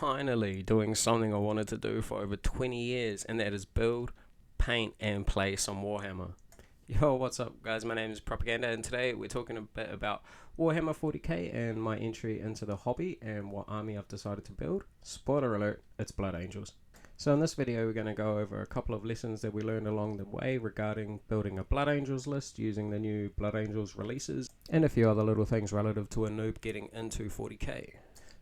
finally doing something I wanted to do for over 20 years, and that is build, paint, and play some Warhammer. Yo, what's up, guys? My name is Propagnda, and today we're talking a bit about Warhammer 40K and my entry into the hobby and what army I've decided to build. Spoiler alert, it's Blood Angels. So in this video we're going to go over a couple of lessons that we learned along the way regarding building a Blood Angels list using the new Blood Angels releases, and a few other little things relative to a noob getting into 40K.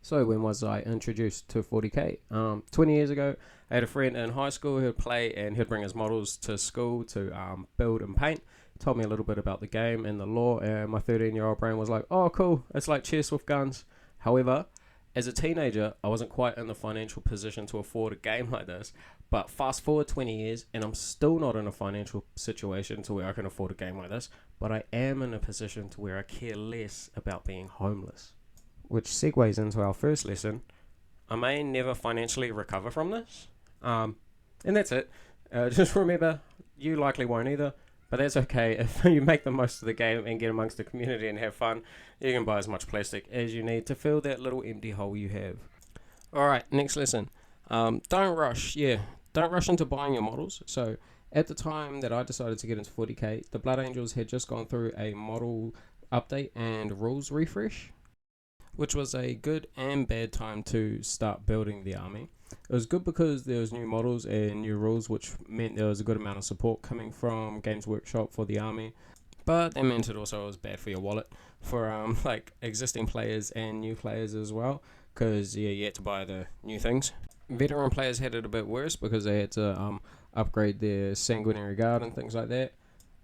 So when was I introduced to 40K? 20 years ago, I had a friend in high school who'd play and he'd bring his models to school to build and paint. He told me a little bit about the game and the lore, and my 13-year-old brain was like, oh cool, it's like chess with guns. However, as a teenager, I wasn't quite in the financial position to afford a game like this, but fast forward 20 years and I'm still not in a financial situation to where I can afford a game like this, but I am in a position to where I care less about being homeless. Which segues into our first lesson. I may never financially recover from this, and that's it. Just remember, you likely won't either, but that's okay. If you make the most of the game and get amongst the community and have fun, you can buy as much plastic as you need to fill that little empty hole you have. Alright, next lesson. Don't rush into buying your models. So at the time that I decided to get into 40k, the Blood Angels had just gone through a model update and rules refresh, which was a good and bad time to start building the army. It was good because there was new models and new rules, which meant there was a good amount of support coming from Games Workshop for the army, but that meant it also was bad for your wallet for like existing players and new players as well, because you had to buy the new things. Veteran players had it a bit worse because they had to upgrade their sanguinary guard and things like that.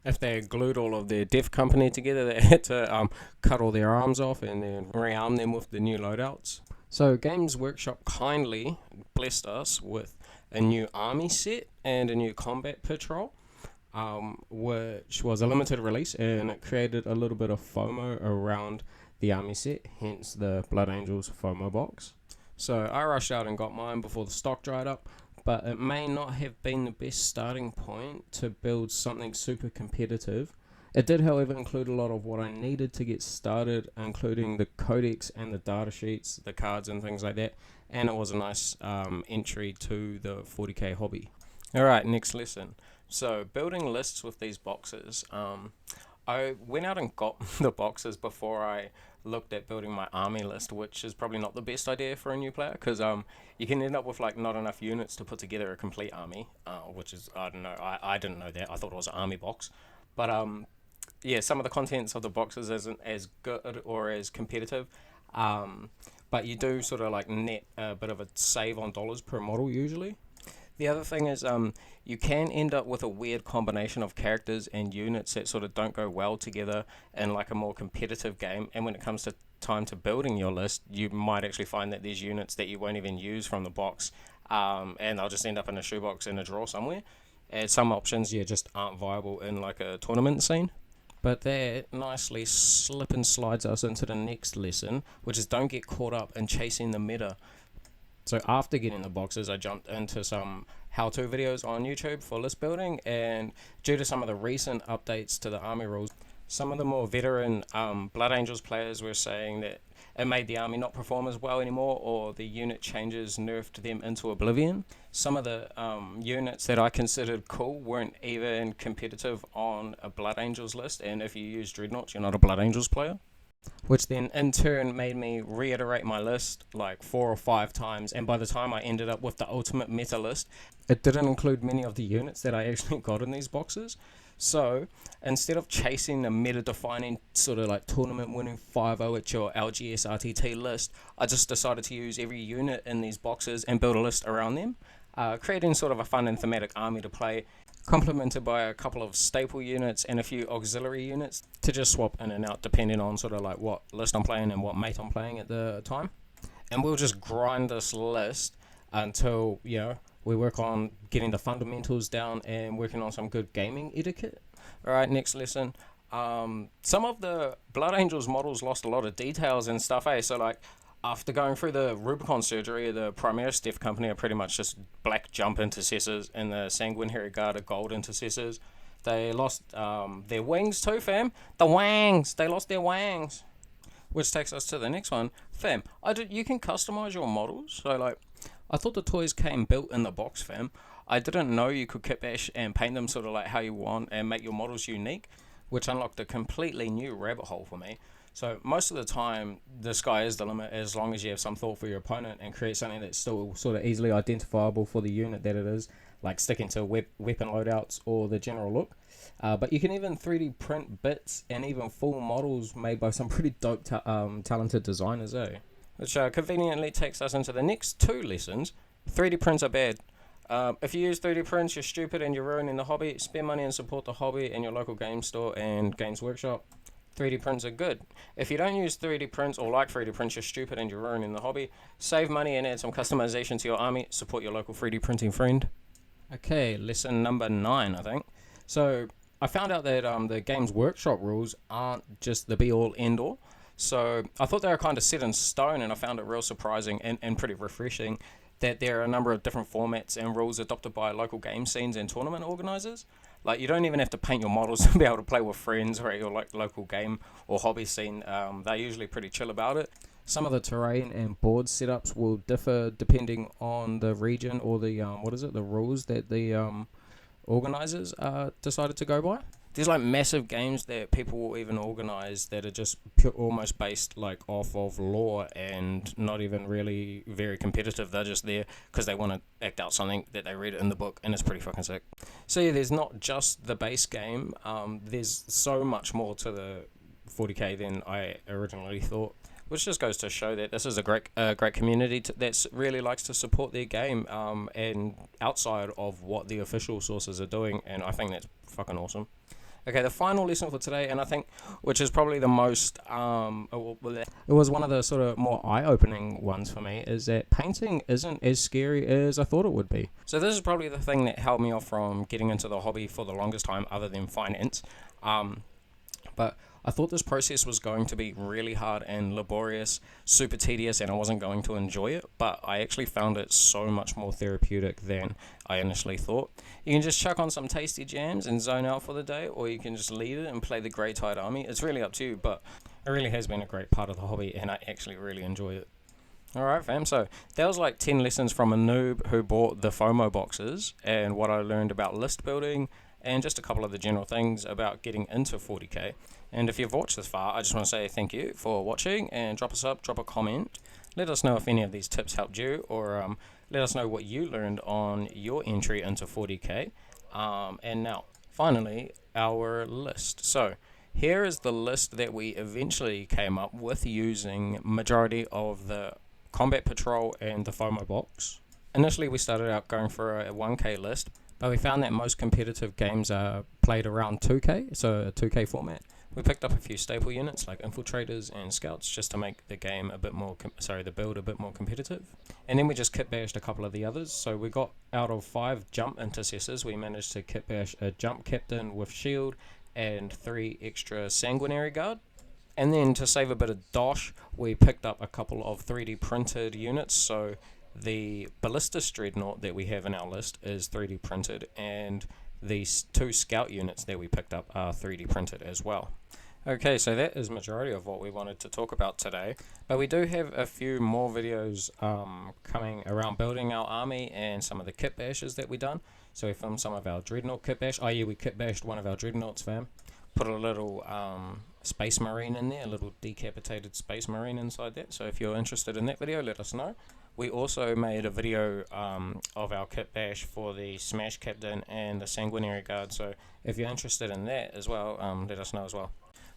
If they had glued all of their dev company together, they had to cut all their arms off and then rearm them with the new loadouts. So Games Workshop kindly blessed us with a new army set and a new combat patrol, which was a limited release, and it created a little bit of FOMO around the army set, hence the Blood Angels FOMO box. So I rushed out and got mine before the stock dried up, but it may not have been the best starting point to build something super competitive. It did, however, include a lot of what I needed to get started, including the codex and the data sheets, the cards and things like that, and it was a nice entry to the 40k hobby. Alright, next lesson. So building lists with these boxes. I went out and got the boxes before I looked at building my army list, which is probably not the best idea for a new player, because you can end up with like not enough units to put together a complete army, which is, I don't know, I didn't know that. I thought it was an army box, but yeah, some of the contents of the boxes isn't as good or as competitive, but you do sort of like net a bit of a save on dollars per model usually. The other thing is you can end up with a weird combination of characters and units that sort of don't go well together in like a more competitive game, and when it comes to time to building your list, you might actually find that there's units that you won't even use from the box, and they'll just end up in a shoebox in a drawer somewhere, and some options just aren't viable in like a tournament scene. But that nicely slip and slides us into the next lesson, which is don't get caught up in chasing the meta. So after getting the boxes, I jumped into some how-to videos on YouTube for list building, and due to some of the recent updates to the army rules, some of the more veteran Blood Angels players were saying that it made the army not perform as well anymore, or the unit changes nerfed them into oblivion. Some of the units that I considered cool weren't even competitive on a Blood Angels list, and if you use Dreadnoughts, you're not a Blood Angels player. Which then in turn made me reiterate my list like 4 or 5 times, and by the time I ended up with the ultimate meta list, it didn't include many of the units that I actually got in these boxes. So instead of chasing the meta defining sort of like tournament winning 5-0 at your LGS RTT list, I just decided to use every unit in these boxes and build a list around them, creating sort of a fun and thematic army to play, complemented by a couple of staple units and a few auxiliary units to just swap in and out depending on sort of like what list I'm playing and what mate I'm playing at the time. And we'll just grind this list until we work on getting the fundamentals down and working on some good gaming etiquette. Alright, next lesson. Some of the Blood Angels models lost a lot of details and stuff, so like after going through the Rubicon surgery, the Primaris Dev Company are pretty much just black jump intercessors, and the Sanguinary Guard are gold intercessors. They lost their wings too, fam. The wangs! They lost their wangs. Which takes us to the next one. Fam, you can customize your models. So like, I thought the toys came built in the box, fam. I didn't know you could kit bash and paint them sort of like how you want and make your models unique, which unlocked a completely new rabbit hole for me. So most of the time, the sky is the limit as long as you have some thought for your opponent and create something that's still sort of easily identifiable for the unit that it is, like sticking to weapon loadouts or the general look. But you can even 3D print bits and even full models made by some pretty dope talented designers, eh? Which conveniently takes us into the next two lessons. 3D prints are bad. If you use 3D prints, you're stupid and you're ruining the hobby. Spend money and support the hobby in your local game store and games workshop. 3D prints are good. If you don't use 3D prints or like 3D prints, you're stupid and you're ruining the hobby. Save money and add some customization to your army. Support your local 3D printing friend. Okay, lesson number 9, I think. So I found out that the Games Workshop rules aren't just the be-all, end-all. So I thought they were kind of set in stone, and I found it real surprising and pretty refreshing that there are a number of different formats and rules adopted by local game scenes and tournament organizers. Like, you don't even have to paint your models to be able to play with friends or at your local game or hobby scene. They're usually pretty chill about it. Some of the terrain and board setups will differ depending on the region or the the rules that the organizers decided to go by. There's like massive games that people will even organize that are just almost based like off of lore and not even really very competitive. They're just there because they want to act out something that they read in the book, and it's pretty fucking sick. So yeah, there's not just the base game. There's so much more to the 40K than I originally thought. Which just goes to show that this is a great community that really likes to support their game and outside of what the official sources are doing, and I think that's fucking awesome. Okay, the final lesson for today, and I think, which is probably the most, it was one of the sort of more eye-opening ones for me, is that painting isn't as scary as I thought it would be. So this is probably the thing that held me off from getting into the hobby for the longest time, other than finance. But I thought this process was going to be really hard and laborious, super tedious, and I wasn't going to enjoy it, but I actually found it so much more therapeutic than I initially thought. You can just chuck on some tasty jams and zone out for the day, or you can just leave it and play the Grey Tide Army. It's really up to you, but it really has been a great part of the hobby, and I actually really enjoy it. Alright fam, so that was like 10 lessons from a noob who bought the FOMO boxes, and what I learned about list building, and just a couple of the general things about getting into 40k. And if you've watched this far, I just want to say thank you for watching, and drop a comment. Let us know if any of these tips helped you, or let us know what you learned on your entry into 40k. And now, finally, our list. So here is the list that we eventually came up with using majority of the Combat Patrol and the FOMO box. Initially, we started out going for a 1k list, but we found that most competitive games are played around 2k, so a 2k format. We picked up a few staple units like infiltrators and scouts just to make the game a bit more, the build a bit more competitive. And then we just kit bashed a couple of the others. So we got out of 5 jump intercessors, we managed to kit bash a jump captain with shield and 3 extra sanguinary guard. And then to save a bit of dosh, we picked up a couple of 3D printed units. So the ballistas dreadnought that we have in our list is 3D printed, and these 2 scout units that we picked up are 3D printed as well. Okay, so that is majority of what we wanted to talk about today, but we do have a few more videos coming around building our army and some of the kit bashes that we done. So we filmed some of our dreadnought kit bash. Oh yeah, we kit bashed one of our dreadnoughts, fam. Put a little space marine in there, a little decapitated space marine inside that. So if you're interested in that video, let us know. We also made a video of our kit bash for the Smash Captain and the Sanguinary Guard, so if you're interested in that as well, let us know as well.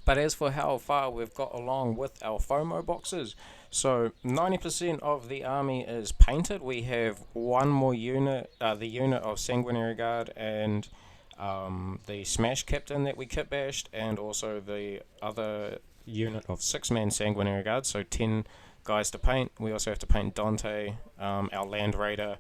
But as for how far we've got along with our FOMO boxes, so 90% of the army is painted. We have one more unit, the unit of Sanguinary Guard and the Smash Captain that we kit bashed, and also the other unit of 6-man Sanguinary Guard, so 10 guys to paint. We also have to paint Dante, our Land Raider,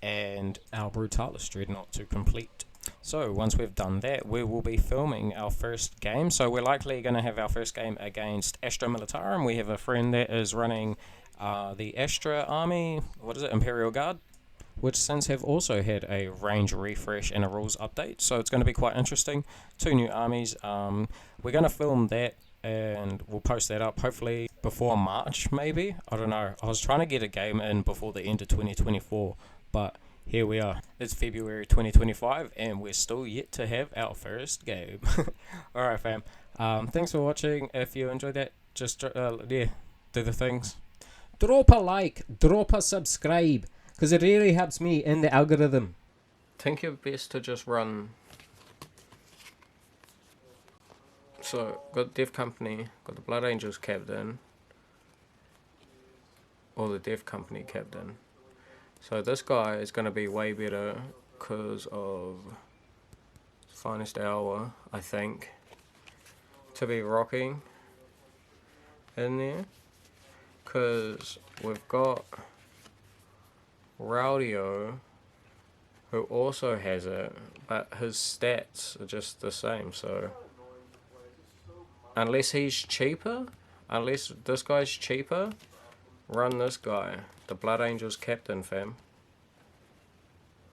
and our Brutalis Dreadnought to complete. So once we've done that, we will be filming our first game. So we're likely going to have our first game against Astra Militarum. We have a friend that is running the Astra Army, Imperial Guard, which since have also had a range refresh and a rules update. So it's going to be quite interesting. 2 new armies. We're going to film that and we'll post that up hopefully before March, maybe. I don't know. I was trying to get a game in before the end of 2024, but here we are. It's February 2025 and we're still yet to have our first game. Alright fam, thanks for watching. If you enjoyed that, just do the things. Drop a like, drop a subscribe, because it really helps me in the algorithm. Think you're best to just run. So, got Dev Company, got the Blood Angels captain, or the Dev Company captain. So this guy is going to be way better because of finest hour, I think, to be rocking in there. Because we've got Rowdio, who also has it, but his stats are just the same. So unless he's cheaper, unless this guy's cheaper, run this guy, the Blood Angels captain, fam.